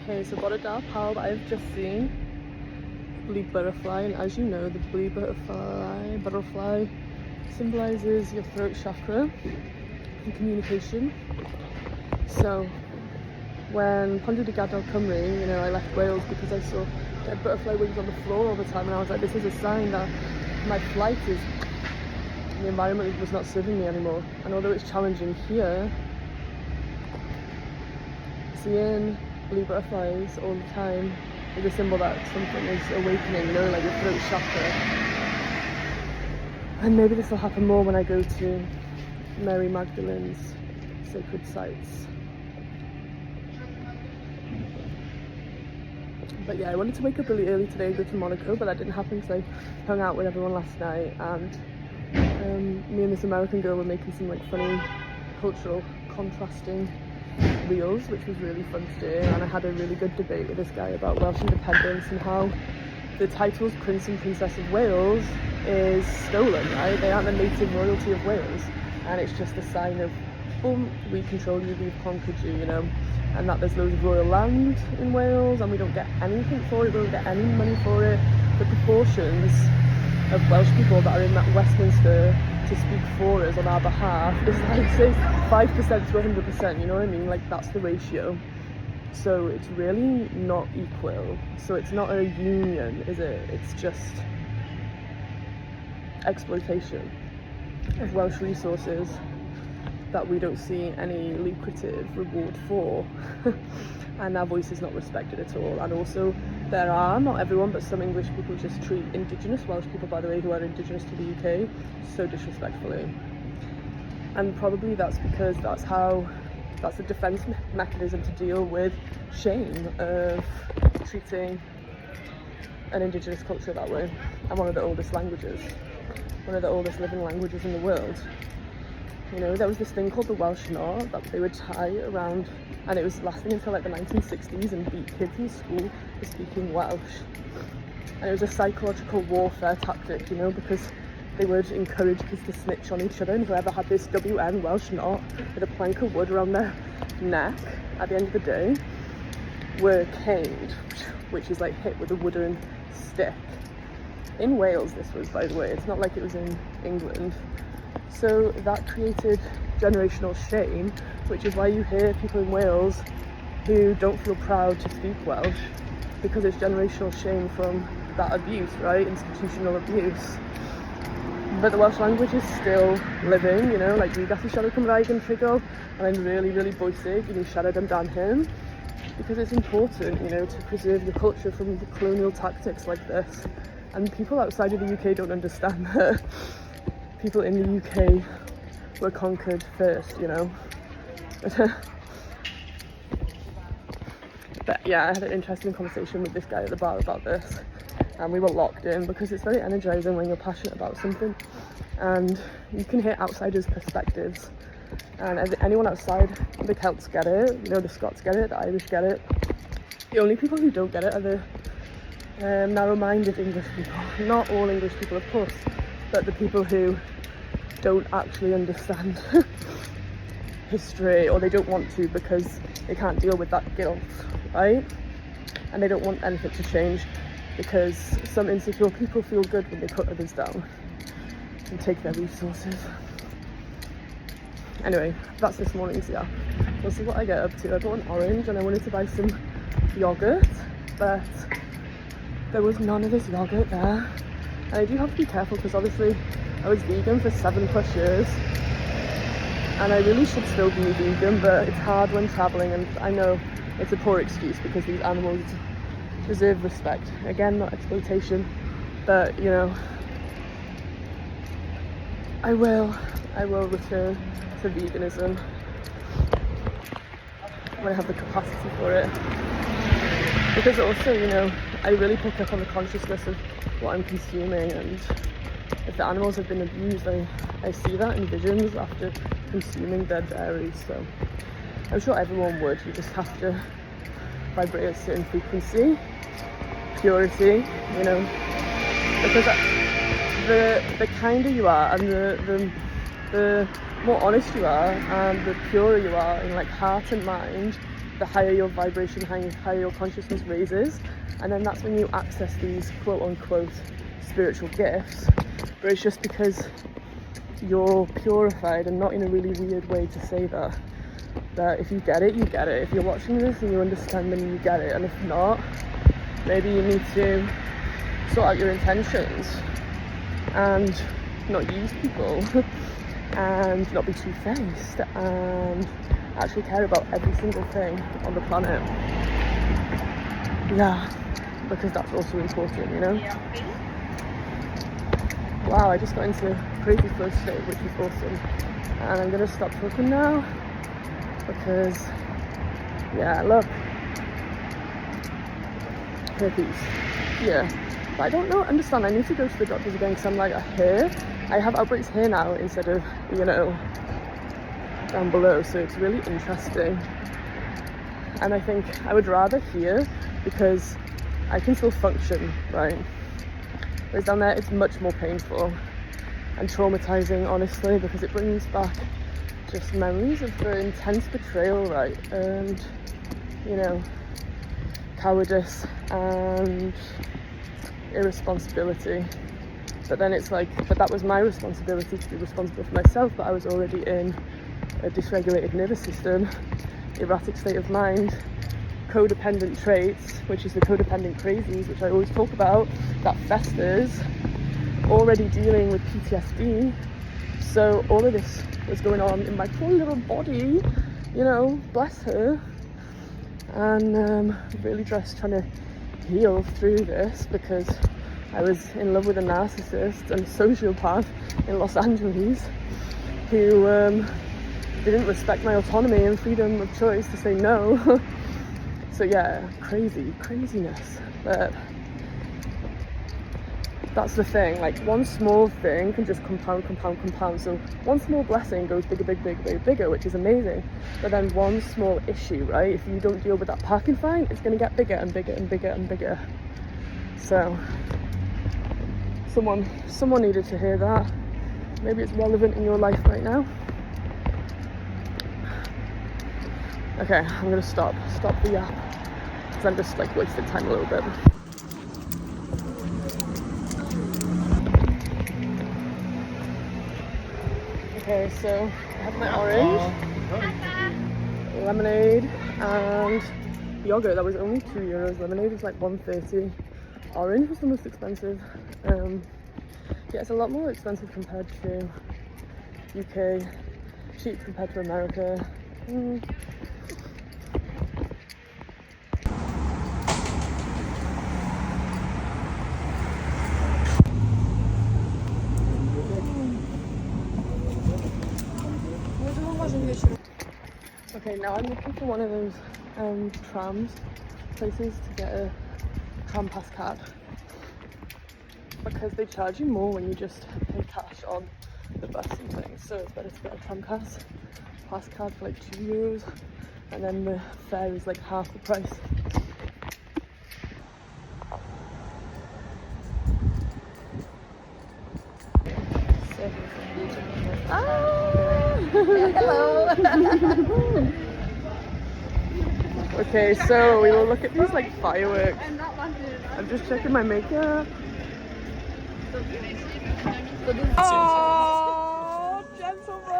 Okay, so what a dark pile that I've just seen. Blue butterfly, and as you know, the blue butterfly symbolizes your throat chakra and communication. So when Pondu de Gador Cymru, you know, I left Wales because I saw dead butterfly wings on the floor all the time, and I was like, this is a sign that my flight is, the environment was not serving me anymore. And although it's challenging here, seeing blue butterflies all the time is a symbol that something is awakening, you know, like your throat chakra. And maybe this will happen more when I go to Mary Magdalene's sacred sites. But yeah, I wanted to wake up really early today and go to Monaco, but that didn't happen because I hung out with everyone last night, and me and this American girl were making some like funny cultural contrasting reels, which was really fun to do. And I had a really good debate with this guy about Welsh independence and how the titles Prince and Princess of Wales is stolen, right? They aren't the native royalty of Wales, and it's just a sign of, boom, we control you, we've conquered you, you know, and that there's loads of royal land in Wales and we don't get anything for it, we don't get any money for it. The proportions of Welsh people that are in that Westminster to speak for us on our behalf is like, say, 5% to 100%, you know what I mean? Like, that's the ratio. So it's really not equal. So it's not a union, is it? It's just exploitation of Welsh resources that we don't see any lucrative reward for. And our voice is not respected at all. And also there are, not everyone, but some English people just treat Indigenous Welsh people, by the way, who are Indigenous to the UK, so disrespectfully. And probably that's because that's a defence mechanism to deal with shame of treating an Indigenous culture that way. And one of the oldest languages, one of the oldest living languages in the world. You know, there was this thing called the Welsh knot that they would tie around, and it was lasting until like the 1960s, and beat kids in school for speaking Welsh. And it was a psychological warfare tactic, you know, because they would encourage kids to snitch on each other, and whoever had this WN Welsh knot with a plank of wood around their neck at the end of the day were caned, which is like hit with a wooden stick. In Wales this was, by the way, it's not like it was in England. So that created generational shame, which is why you hear people in Wales who don't feel proud to speak Welsh, because it's generational shame from that abuse, right? Institutional abuse. But the Welsh language is still living, you know, like we gallu siarad Cymraeg yn rhugl, and I'm really, really bwysig, you know, siarad amdan because it's important, you know, to preserve your culture from the colonial tactics like this. And people outside of the UK don't understand that people in the UK were conquered first, you know. But yeah, I had an interesting conversation with this guy at the bar about this, and we were locked in because it's very energizing when you're passionate about something, and you can hear outsiders' perspectives. And as anyone outside, the Celts get it, you know, the Scots get it, the Irish get it. The only people who don't get it are the narrow-minded English people. Not all English people, of course, but the people who don't actually understand history, or they don't want to because they can't deal with that guilt, right? And they don't want anything to change because some insecure people feel good when they put others down and take their resources. Anyway, that's this morning's yeah. This is what I get up to. I bought an orange and I wanted to buy some yogurt, but there was none of this yogurt there. And I do have to be careful because obviously I was vegan for 7+ years, and I really should still be vegan, but it's hard when travelling, and I know it's a poor excuse because these animals deserve respect. Again, not exploitation, but you know, I will return to veganism when I have the capacity for it. Because also, you know, I really pick up on the consciousness of what I'm consuming, and if the animals have been abused, I see that in visions after consuming dead dairy. So I'm sure everyone would. You just have to vibrate at a certain frequency, purity, you know, because the kinder you are, and the more honest you are, and the purer you are in like heart and mind, the higher your vibration, higher your consciousness raises, and then that's when you access these quote-unquote spiritual gifts. But it's just because you're purified, and not in a really weird way to say that if you get it, you get it. If you're watching this and you understand, then you get it. And if not, maybe you need to sort out your intentions and not use people and not be two-faced and actually care about every single thing on the planet. Yeah, because that's also important, you know? Wow, I just got into a crazy flow state, which is awesome. And I'm gonna stop talking now because, yeah, look, herpes. Yeah, but I don't understand. I need to go to the doctors again because I'm like, I have outbreaks here now instead of, you know, down below. So it's really interesting. And I think I would rather here because I can still function, right? Whereas down there, it's much more painful and traumatizing, honestly, because it brings back just memories of the intense betrayal, right? And, you know, cowardice and irresponsibility. But then it's like, but that was my responsibility to be responsible for myself, but I was already in a dysregulated nervous system, erratic state of mind, codependent traits, which is the codependent crazies, which I always talk about, that festers, already dealing with PTSD. So all of this was going on in my poor little body, you know, bless her. And really just trying to heal through this because I was in love with a narcissist and sociopath in Los Angeles who didn't respect my autonomy and freedom of choice to say no. So yeah, craziness. But that's the thing, like one small thing can just compound. So one small blessing goes bigger, which is amazing. But then one small issue, right? If you don't deal with that parking fine, it's gonna get bigger and bigger. So someone needed to hear that. Maybe it's relevant in your life right now. Okay, I'm gonna stop the app because I'm just like wasting time a little bit. Okay, so I have my orange, lemonade, and yogurt. That was only €2. Lemonade was like $1.30. Orange was the most expensive. Yeah, it's a lot more expensive compared to UK, cheap compared to America. Okay, now I'm looking for one of those trams places to get a tram pass card because they charge you more when you just pay cash on the bus and things. So it's better to get a tram pass card for like €2, and then the fare is like half the price. Hello. Okay, so we will look at these like fireworks. I'm just checking my makeup. Oh, gentlemen!